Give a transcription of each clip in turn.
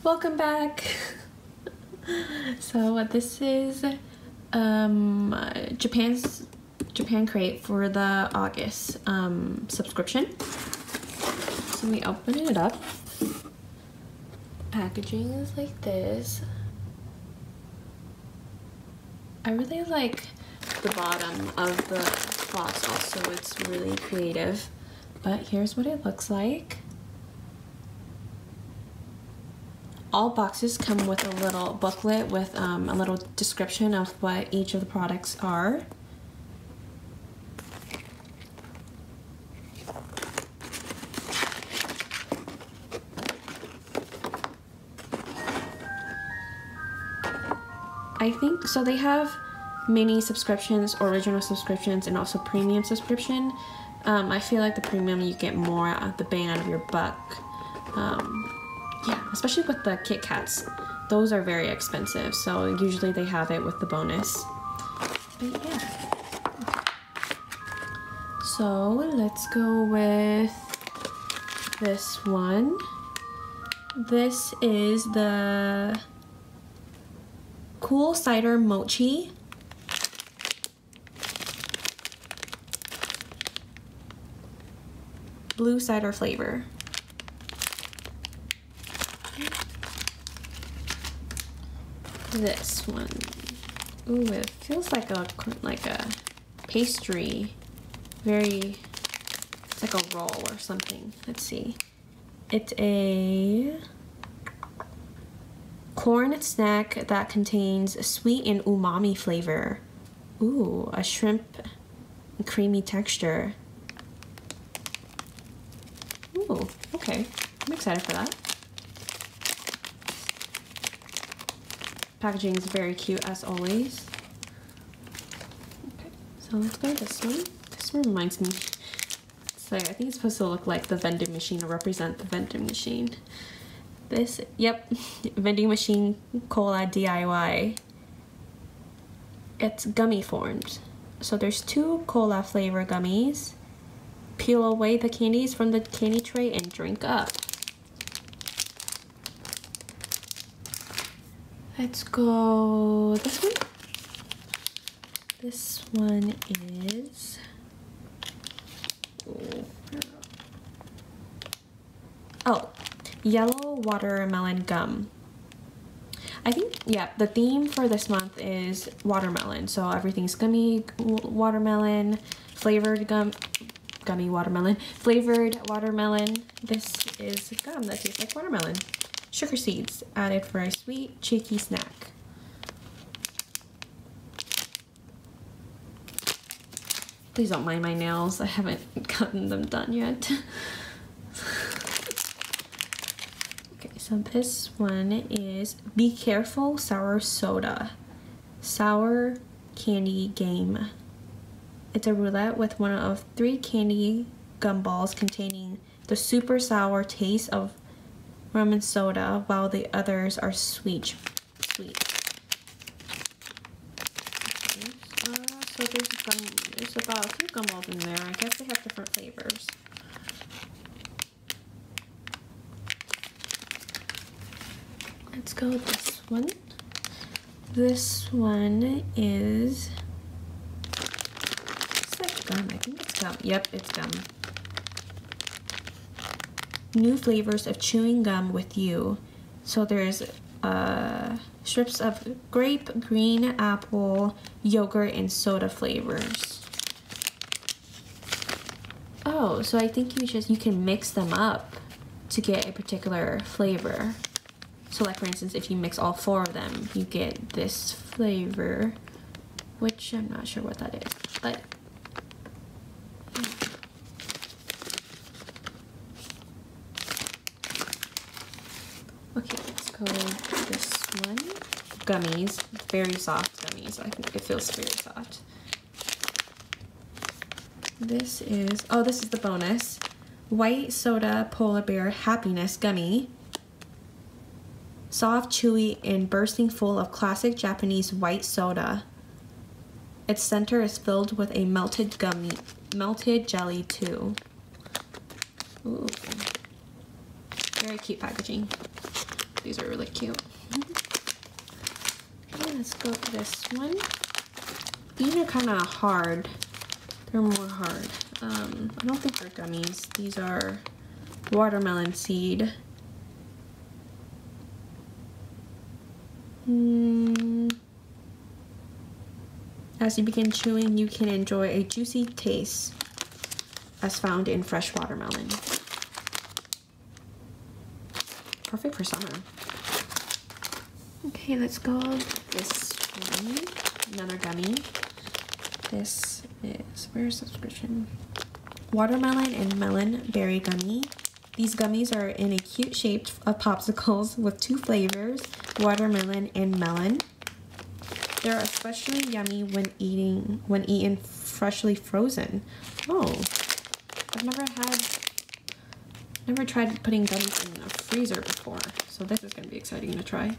Welcome back. So this is Japan Crate for the August subscription. So we open it up. Packaging is like this. I really like the bottom of the box also. It's really creative. But here's what it looks like. All boxes come with a little booklet with a little description of what each of the products are. I think, so they have mini subscriptions, original subscriptions, and also premium subscription. I feel like the premium you get more out of the bang out of your buck. Yeah, especially with the Kit Kats. Those are very expensive, so usually they have it with the bonus. But yeah. So let's go with this one. This is the Cool Cider Mochi. Blue cider flavor. This one. Ooh, it feels like a pastry. It's like a roll or something. Let's see. It's a corn snack that contains sweet and umami flavor. Ooh, a shrimp creamy texture. Ooh, okay. I'm excited for that. Packaging is very cute as always. Okay, so let's go with this one. This one reminds me. So I think it's supposed to look like the vending machine or represent the vending machine. This, yep, vending machine cola DIY. It's gummy formed. So there's 2 cola flavor gummies. Peel away the candies from the candy tray and drink up. Let's go this one. This one is yellow watermelon gum. I think, yeah, the theme for this month is watermelon. So everything's gummy watermelon, flavored gummy watermelon, flavored watermelon. This is gum that tastes like watermelon. Sugar seeds added for a sweet, cheeky snack. Please don't mind my nails. I haven't gotten them done yet. Okay, so this one is Be Careful Sour Soda. Sour candy game. It's a roulette with one of 3 candy gumballs containing the super sour taste of rum and soda, while the others are sweet. So there's about a few gumballs in there. I guess they have different flavors. Let's go with this one. This one is, it's like gum. I think it's gum. Yep, it's gum. New flavors of chewing gum with you. So there's strips of grape, green apple, yogurt, and soda flavors. Oh, so I think you can mix them up to get a particular flavor. So like for instance, if you mix all 4 of them, you get this flavor, which I'm not sure what that is, but okay, let's go with this one. Gummies, very soft gummies. I think it feels very soft. This is, oh, this is the bonus. White soda polar bear happiness gummy. Soft, chewy, and bursting full of classic Japanese white soda. Its center is filled with a melted jelly too. Ooh. Very cute packaging. these are really cute. Okay, let's go to this one. These are kind of hard. They're more hard. I don't think they're gummies. These are watermelon seed. As you begin chewing, you can enjoy a juicy taste as found in fresh watermelon. Perfect for summer. Okay, let's go this one. Another gummy. This is, where's the subscription? Watermelon and melon berry gummy. These gummies are in a cute shape of popsicles with 2 flavors, watermelon and melon. They're especially yummy when eaten freshly frozen. Oh, I've never tried putting gummies in a freezer before, so this is going to be exciting to try.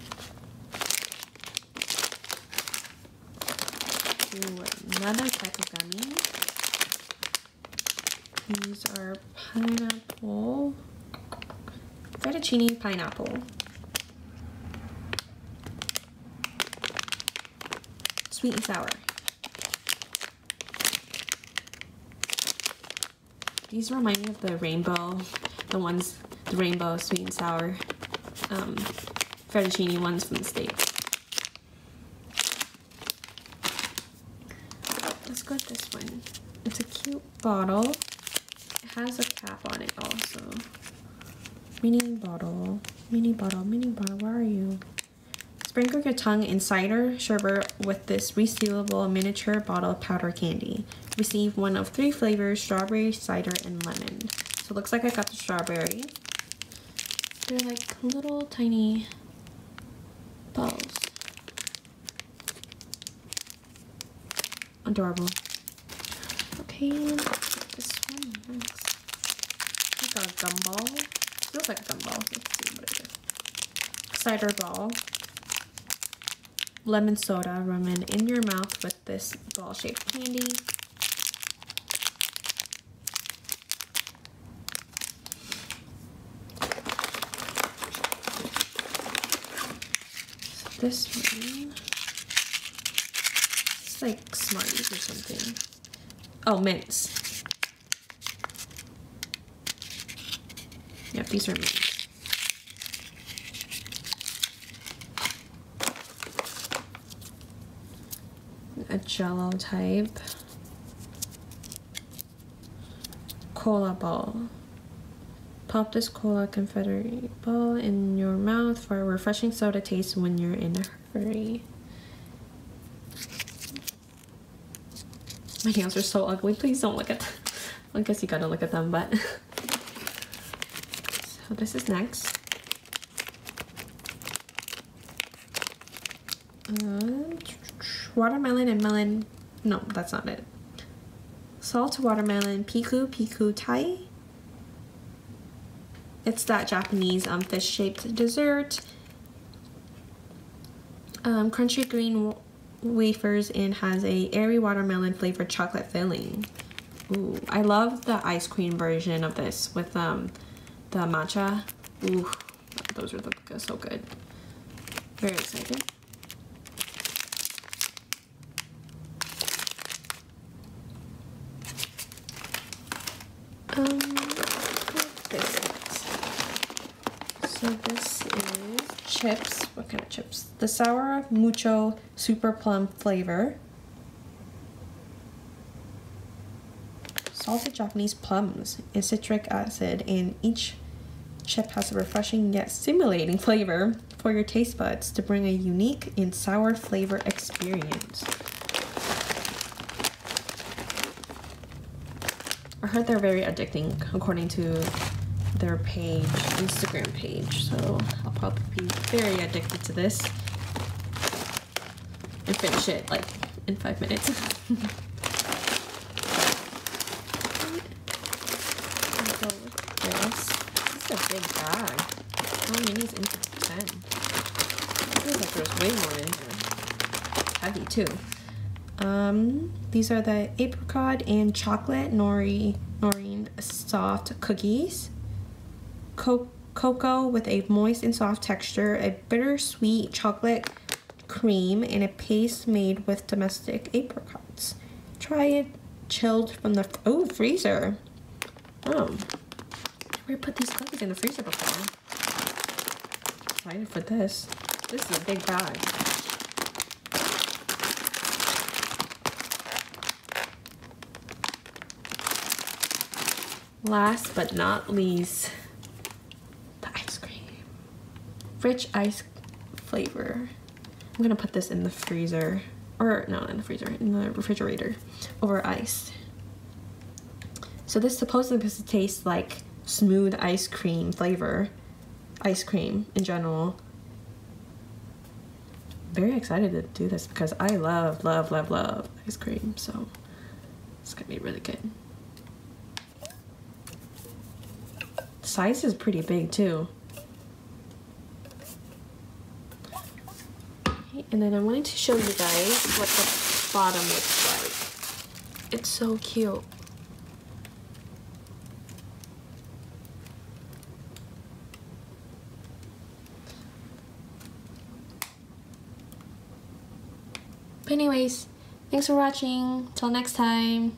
Ooh, another type of gummy. These are pineapple, fettuccine pineapple. Sweet and sour. These remind me of the rainbow, the rainbow sweet and sour fettuccine ones from the States. Let's go with this one. It's a cute bottle. It has a cap on it also. Mini bottle, mini bottle, mini bottle, where are you? Sprinkle your tongue in cider sherbet with this resealable miniature bottle of powder candy. Receive one of 3 flavors, strawberry, cider, and lemon. So it looks like I got the strawberry. They're like little tiny balls. Adorable. Okay, this one next. It's like a gumball. It looks like a gumball. Let's see what it is. Cider ball. Lemon soda, lemon in your mouth with this ball-shaped candy. So this one, it's like Smarties or something. Oh, mints. Yep, these are mints. A Jello type. Cola ball. Pop this cola confetti ball in your mouth for a refreshing soda taste when you're in a hurry. My nails are so ugly. Please don't look at them. I guess you gotta look at them, but. So this is next. Watermelon and melon. No, that's not it. Salt watermelon piku piku Thai. It's that Japanese fish-shaped dessert. Crunchy green wafers and has a airy watermelon flavored chocolate filling. Ooh, I love the ice cream version of this with the matcha. Ooh, those are so good. Very excited. So this is chips. What kind of chips? The Sour Mucho Super Plum flavor. Salted Japanese plums and citric acid, and each chip has a refreshing yet stimulating flavor for your taste buds to bring a unique and sour flavor experience. I heard they're very addicting according to their page, Instagram page, so I'll probably be very addicted to this and finish it like in 5 minutes. I'll go with this. This is a big bag. How many is in 10? It feels like there's way more in here. Heavy too. These are the apricot and chocolate Noreen soft cookies. cocoa with a moist and soft texture, a bittersweet chocolate cream, and a paste made with domestic apricots. Try it chilled from the freezer. Oh, I never put these cookies in the freezer before. Excited for this. This is a big bag. Last but not least, the ice cream. Rich ice flavor. I'm gonna put this in the freezer, or no, not in the freezer, in the refrigerator over ice. So this supposedly supposed to taste like smooth ice cream flavor, ice cream in general. Very excited to do this because I love ice cream, so it's gonna be really good. The size is pretty big too. Okay, and then I wanted to show you guys what the bottom looks like. It's so cute. But anyways, thanks for watching. Till next time.